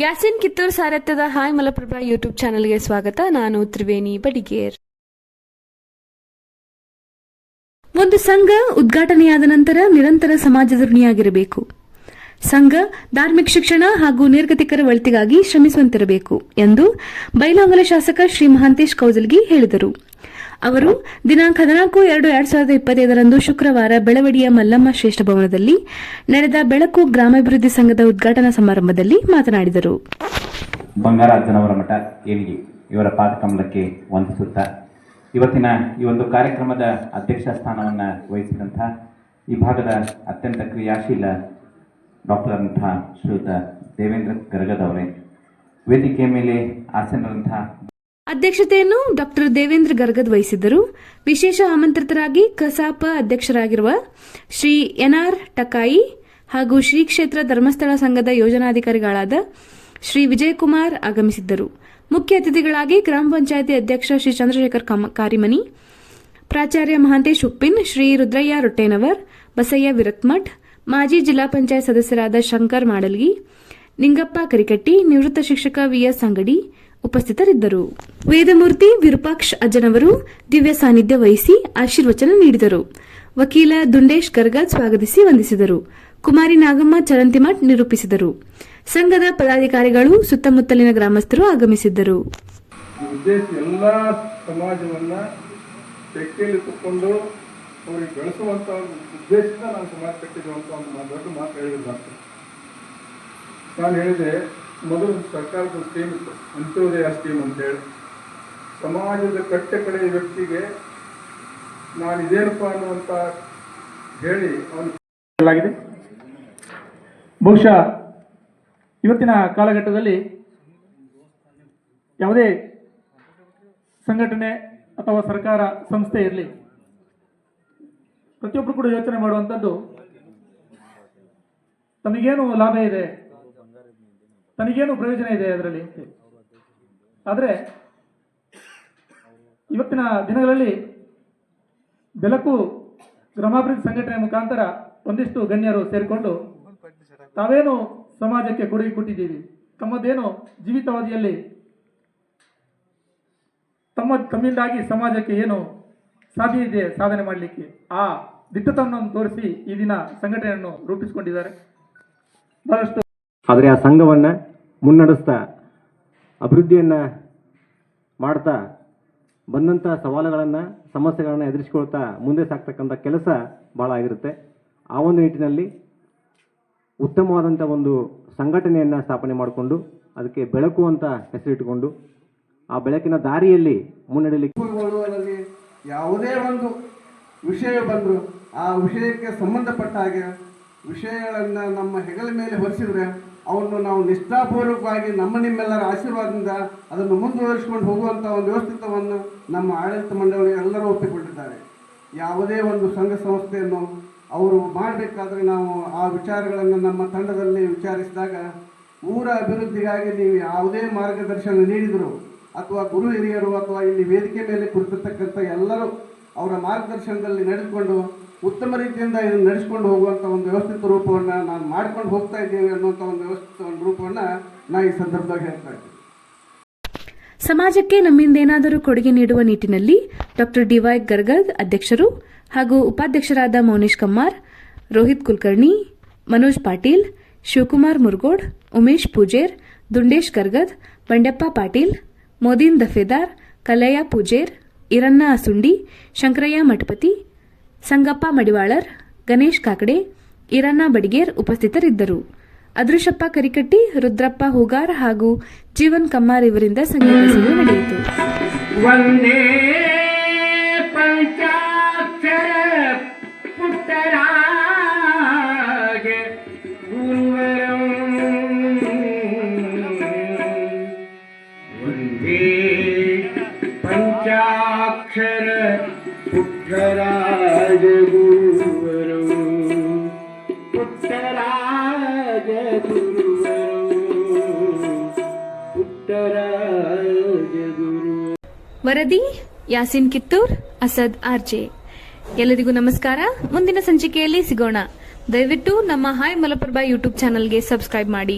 Yasin Kittur ಸಾರಥ್ಯದ hi Malaprabha YouTube ಚಾನೆಲ್ಗೆ ಸ್ವಾಗತ. ನಾನು ತ್ರಿವೇಣಿ ಬಡಿಗೇರ್. ಒಂದು ಸಂಘ ಉದ್ಘಾಟನೆಯಾದ ನಂತರ ನಿರಂತರ ಸಮಾಜದ ಋಣಿಯಾಗಿರಬೇಕು. ಸಂಘ ಧಾರ್ಮಿಕ ಶಿಕ್ಷಣ ಹಾಗೂ ನಿರ್ಗತಿಕರ ಒಳಿತಿಗಾಗಿ ಶ್ರಮಿಸುವಂತಿರಬೇಕು ಎಂದು ಬೈಲಹೊಂಗಲ ಶಾಸಕ ಶ್ರೀ ಮಹಾಂತೇಶ್ ಕೌಜಲ್ಗಿ ಹೇಳಿದರು. ಅವರು ದಿನಾಂಕ 14/2/2025 ಶುಕ್ರವಾರ ಬೆಳವಡಿಯ ಮಲ್ಲಮ್ಮ ಶ್ರೇಷ್ಠ ಭವನದಲ್ಲಿ ನಡೆದ ಬೆಳಕು ಗ್ರಾಮಾಭಿವೃದ್ಧಿ ಸಂಘದ ಉದ್ಘಾಟನಾ ಸಮಾರಂಭದಲ್ಲಿ ಮಾತನಾಡಿದರು. ಬಂಗಾರಾಜನವರ ಮಠ ಏಳಿಗೆ ಇವರ ಪಾದಕಮಲಕ್ಕೆ ವಂದಿಸುತ್ತಾ ಇವತ್ತಿನ ಈ ಒಂದು ಕಾರ್ಯಕ್ರಮದ ಅಧ್ಯಕ್ಷ ಸ್ಥಾನವನ್ನು ವಹಿಸಿದಂತಹ ಈ ಭಾಗದ ಅತ್ಯಂತ ಕ್ರಿಯಾಶೀಲ ಡಾಕ್ಟರ್ ಅಂತಹ ಶ್ರೀಯುತ ದೇವೇಂದ್ರ ಗರಗದ್ ಅವರೇ, ವೇದಿಕೆಯ ಮೇಲೆ ಆಸೀನರಂತಹ ಅಧ್ಯಕ್ಷತೆಯನ್ನು ಡಾಕ್ಟರ್ ದೇವೇಂದ್ರ ಗರ್ಗದ್ ವಹಿಸಿದ್ದರು. ವಿಶೇಷ ಆಮಂತ್ರಿತರಾಗಿ ಕಸಾಪ ಅಧ್ಯಕ್ಷರಾಗಿರುವ ಶ್ರೀ ಎನ್ಆರ್ ಟಕಾಯಿ ಹಾಗೂ ಶ್ರೀ ಕ್ಷೇತ್ರ ಧರ್ಮಸ್ಥಳ ಸಂಘದ ಯೋಜನಾಧಿಕಾರಿಗಳಾದ ಶ್ರೀ ವಿಜಯಕುಮಾರ್ ಆಗಮಿಸಿದ್ದರು. ಮುಖ್ಯ ಅತಿಥಿಗಳಾಗಿ ಗ್ರಾಮ ಪಂಚಾಯಿತಿ ಅಧ್ಯಕ್ಷ ಶ್ರೀ ಚಂದ್ರಶೇಖರ್ ಕಾರಿಮನಿ, ಪ್ರಾಚಾರ್ಯ ಮಹಾಂತೇಶ್ ಉಪ್ಪಿನ್, ಶ್ರೀ ರುದ್ರಯ್ಯ ರೊಟ್ಟೇನವರ್, ಬಸಯ್ಯ ವಿರಕ್ಮಠ್, ಮಾಜಿ ಜಿಲ್ಲಾ ಪಂಚಾಯತ್ ಸದಸ್ಯರಾದ ಶಂಕರ್ ಮಾಡಲ್ಗಿ, ನಿಂಗಪ್ಪ ಕರಿಕಟ್ಟಿ, ನಿವೃತ್ತ ಶಿಕ್ಷಕ ವಿಎಸ್ ಅಂಗಡಿ ಉಪಸ್ಥಿತರಿದ್ದರು. ವೇದಮೂರ್ತಿ ವಿರೂಪಾಕ್ಷ ಅಜ್ಜನವರು ದಿವ್ಯ ಸಾನ್ನಿಧ್ಯ ವಹಿಸಿ ಆಶೀರ್ವಚನ ನೀಡಿದರು. ವಕೀಲ ದುಂಡೇಶ್ ಗರ್ಗದ್ ಸ್ವಾಗತಿಸಿ ವಂದಿಸಿದರು. ಕುಮಾರಿ ನಾಗಮ್ಮ ಚರಂತಿಮಠ್ ನಿರೂಪಿಸಿದರು. ಸಂಘದ ಪದಾಧಿಕಾರಿಗಳು, ಸುತ್ತಮುತ್ತಲಿನ ಗ್ರಾಮಸ್ಥರು ಆಗಮಿಸಿದ್ದರು. ಎಲ್ಲ ಸಮಾಜವನ್ನ ತೆಕ್ಕೆಯಲ್ಲಿ ತಕ್ಕೊಂಡು ಅವರಿಗೆ ಬೆಳೆಸುವಂತ ಉದ್ದೇಶದಿಂದ ನಾನು ಸಮಾಜ ಕಟ್ಟಿರುವಂತ ಒಂದು ದೊಡ್ಡ ಮಾತು ಹೇಳಿದ್ರು. ನಾನು ಹೇಳಿದೆ, ಮೊದಲು ಸರ್ಕಾರದ ಸ್ಕೀಮ್ ಇತ್ತು, ಅಂತ್ಯೋದಯ ಸ್ಕೀಮ್ ಅಂತೇಳಿ. ಸಮಾಜದ ಕಟ್ಟೆ ಕಡೆಯ ವ್ಯಕ್ತಿಗೆ ನಾನು ಇದೇನಪ್ಪ ಅನ್ನುವಂತ ಹೇಳಿ ಅವನು ಬಹುಶಃ ಇವತ್ತಿನ ಕಾಲಘಟ್ಟದಲ್ಲಿ ಯಾವುದೇ ಸಂಘಟನೆ ಅಥವಾ ಸರ್ಕಾರ ಸಂಸ್ಥೆ ಇರಲಿ, ಪ್ರತಿಯೊಬ್ಬರು ಕೂಡ ಯೋಚನೆ ಮಾಡುವಂಥದ್ದು ತಮಗೇನು ಲಾಭ ಇದೆ, ತನಗೇನು ಪ್ರಯೋಜನ ಇದೆ ಅದರಲ್ಲಿ. ಆದರೆ ಇವತ್ತಿನ ದಿನಗಳಲ್ಲಿ ಬೆಳಕು ಗ್ರಾಮಾಭಿವೃದ್ಧಿ ಸಂಘಟನೆ ಮುಖಾಂತರ ಒಂದಿಷ್ಟು ಗಣ್ಯರು ಸೇರಿಕೊಂಡು ತಾವೇನು ಸಮಾಜಕ್ಕೆ ಕೊಡುಗೆ ಕೊಟ್ಟಿದ್ದೀವಿ, ತಮ್ಮದೇನು ಜೀವಿತಾವಧಿಯಲ್ಲಿ ತಮ್ಮಿಂದಾಗಿ ಸಮಾಜಕ್ಕೆ ಏನು ಸಾಧ್ಯ ಇದೆ ಸಾಧನೆ ಮಾಡಲಿಕ್ಕೆ, ಆ ದಿಟ್ಟತನವನ್ನು ತೋರಿಸಿ ಈ ದಿನ ಸಂಘಟನೆಯನ್ನು ರೂಪಿಸಿಕೊಂಡಿದ್ದಾರೆ. ಬಹಳಷ್ಟು ಆದರೆ ಆ ಸಂಘವನ್ನು ಮುನ್ನಡೆಸ್ತಾ ಅಭಿವೃದ್ಧಿಯನ್ನು ಮಾಡ್ತಾ ಬಂದಂಥ ಸವಾಲುಗಳನ್ನು ಸಮಸ್ಯೆಗಳನ್ನು ಎದುರಿಸಿಕೊಳ್ತಾ ಮುಂದೆ ಸಾಗ್ತಕ್ಕಂಥ ಕೆಲಸ ಭಾಳ ಆಗಿರುತ್ತೆ. ಆ ಒಂದು ನಿಟ್ಟಿನಲ್ಲಿ ಉತ್ತಮವಾದಂಥ ಒಂದು ಸಂಘಟನೆಯನ್ನು ಸ್ಥಾಪನೆ ಮಾಡಿಕೊಂಡು ಅದಕ್ಕೆ ಬೆಳಕು ಅಂತ ಹೆಸರಿಟ್ಟುಕೊಂಡು ಆ ಬೆಳಕಿನ ದಾರಿಯಲ್ಲಿ ಮುನ್ನಡೆಯಲಿಕ್ಕೆ ಯಾವುದೇ ಒಂದು ವಿಷಯ ಬಂದರೂ ಆ ವಿಷಯಕ್ಕೆ ಸಂಬಂಧಪಟ್ಟ ಹಾಗೆ ವಿಷಯಗಳನ್ನು ನಮ್ಮ ಹೆಗಲ ಮೇಲೆ ಹೊರಿಸಿದ್ರೆ ಅವನ್ನು ನಾವು ನಿಷ್ಠಾಪೂರ್ವಕವಾಗಿ ನಿಮ್ಮೆಲ್ಲರ ಆಶೀರ್ವಾದದಿಂದ ಅದನ್ನು ಮುಂದುವರಿಸಿಕೊಂಡು ಹೋಗುವಂಥ ಒಂದು ವ್ಯವಸ್ಥಿತವನ್ನು ನಮ್ಮ ಆಡಳಿತ ಮಂಡಳಿ ಎಲ್ಲರೂ ಒಪ್ಪಿಕೊಂಡಿದ್ದಾರೆ. ಯಾವುದೇ ಒಂದು ಸಂಘ ಸಂಸ್ಥೆಯನ್ನು ಅವರು ಮಾಡಬೇಕಾದ್ರೆ ನಾವು ಆ ವಿಚಾರಗಳನ್ನು ನಮ್ಮ ತಂಡದಲ್ಲಿ ವಿಚಾರಿಸಿದಾಗ ಊರ ಅಭಿವೃದ್ಧಿಗಾಗಿ ನೀವು ಯಾವುದೇ ಮಾರ್ಗದರ್ಶನ ನೀಡಿದರು ಅಥವಾ ಗುರು ಹಿರಿಯರು ಅಥವಾ ಇಲ್ಲಿ ವೇದಿಕೆ ಮೇಲೆ ಕುಳಿತಿರ್ತಕ್ಕಂಥ ಎಲ್ಲರೂ ಅವರ ಮಾರ್ಗದರ್ಶನದಲ್ಲಿ ನಡೆದುಕೊಂಡು ಉತ್ತಮ ರೀತಿಯಿಂದ ಇದನ್ನು ನಡೆಸ್ಕೊಂಡು ಹೋಗುವಂಥ ಒಂದು ವ್ಯವಸ್ಥಿತ ರೂಪವನ್ನು ನಾನು ಮಾಡ್ಕೊಂಡು ಹೋಗ್ತಾ ಇದ್ದೇವೆ ಅನ್ನುವಂಥ ಒಂದು ವ್ಯವಸ್ಥಿತ ಒಂದು ರೂಪವನ್ನು ನಾನು ಈ ಸಂದರ್ಭದಾಗ ಹೇಳ್ತಾ ಇದ್ದೀನಿ. ಸಮಾಜಕ್ಕೆ ನಮ್ಮಿಂದೇನಾದರೂ ಕೊಡುಗೆ ನೀಡುವ ನಿಟ್ಟಿನಲ್ಲಿ ಡಾಕ್ಟರ್ ಡಿವೈ ಗರ್ಗದ್ ಅಧ್ಯಕ್ಷರು ಹಾಗೂ ಉಪಾಧ್ಯಕ್ಷರಾದ ಮೌನೇಶ್ ಕಮ್ಮಾರ್, ರೋಹಿತ್ ಕುಲಕರ್ಣಿ, ಮನೋಜ್ ಪಾಟೀಲ್, ಶಿವಕುಮಾರ್ ಮುರುಗೋಡ್, ಉಮೇಶ್ ಪೂಜೇರ್, ದುಂಡೇಶ್ ಗರ್ಗದ್, ಬಂಡೆಪ್ಪ ಪಾಟೀಲ್, ಮೋದೀನ್ ದಫೇದಾರ್, ಕಲ್ಲಯ್ಯ ಪೂಜೇರ್, ಈರಣ್ಣ ಅಸುಂಡಿ, ಶಂಕರಯ್ಯ ಮಠಪತಿ, ಸಂಗಪ್ಪ ಮಡಿವಾಳರ್, ಗಣೇಶ್ ಕಾಕಡೆ, ಈರಣ್ಣ ಬಡಿಗೇರ್ ಉಪಸ್ಥಿತರಿದ್ದರು. ಅದೃಶಪ್ಪ ಕರಿಕಟ್ಟಿ, ರುದ್ರಪ್ಪ ಹೂಗಾರ್ ಹಾಗೂ ಜೀವನ್ ಕಮ್ಮಾರ್ ಇವರಿಂದ ಸಂಗೀತ ಸೇವೆ ನಡೆಯಿತು. ವಂದೇ ಪಂಚಾಕ್ಷರ ಪುಟ್ಟರಾಜ ಗುರುವರಂ, ವಂದೇ ಪಂಚಾಕ್ಷರ ಪುಟ್ಟರಾಜ ಗುರುವರಂ, ಪುಟ್ಟರಾಜ ಗುರುವರಂ, ಪುಟ್ಟರಾಜ ಗುರು. ವರದಿ ಯಾಸಿನ್ ಕಿತ್ತೂರ್, ಅಸದ್ ಆರ್ಜೆ. ಎಲ್ಲರಿಗೂ ನಮಸ್ಕಾರ. ಮುಂದಿನ ಸಂಚಿಕೆಯಲ್ಲಿ ಸಿಗೋಣ. ದಯವಿಟ್ಟು ನಮ್ಮ ಹಾಯ್ ಮಲಪ್ರಭಾ ಯೂಟ್ಯೂಬ್ ಚಾನೆಲ್ಗೆ ಸಬ್ಸ್ಕ್ರೈಬ್ ಮಾಡಿ.